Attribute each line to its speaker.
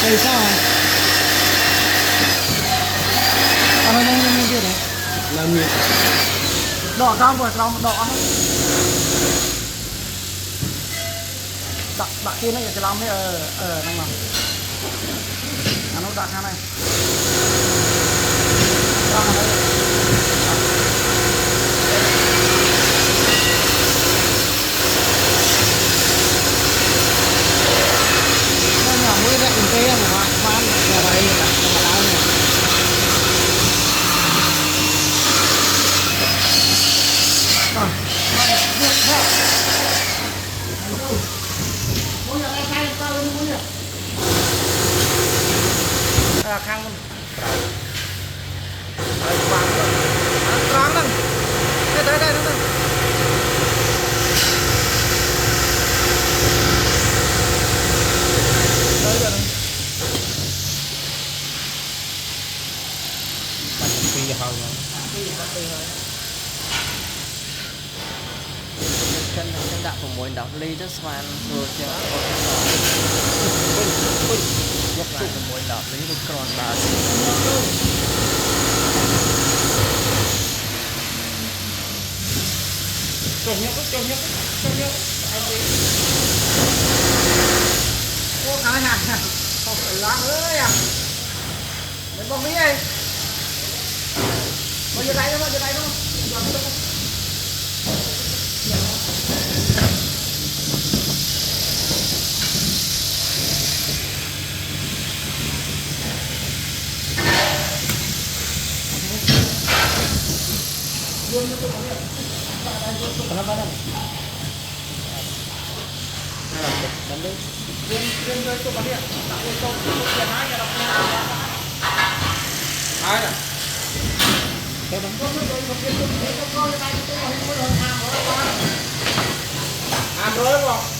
Speaker 1: Đây sao hả? Nó nhanh kia đấy.
Speaker 2: Làm miệng.
Speaker 1: Đỏ cam vừa đỏ đỏ. Đặt kia nóจะ làm đấy năng làm. Nó đặt cái này. Đặt này. Mới ra cùng cây mà khoan là vậy là đau nè. Rồi, được thế. Muốn là khai cao lên muốn nhỉ? À khang luôn. Đây vàng rồi. Trắng đây. Đây đây đây.
Speaker 3: chânដាក់6ដុល្លារទៅស្វានធ្វើជាយកទៅ6ដុល្លារឬគ្រាន់បើ
Speaker 1: ចុះញឹកអូខាងណាអូឡាំអើយមិនបងមីអីមកយកដៃនោះយកដៃនោះយកទៅKenapa nih? Dan lu, riêng itu kali ya, tak itu yang aja dah. Ada. Cái bánh có cái cái cái cái cái cái cái cái cái cái cái cái cái cái cái cái cái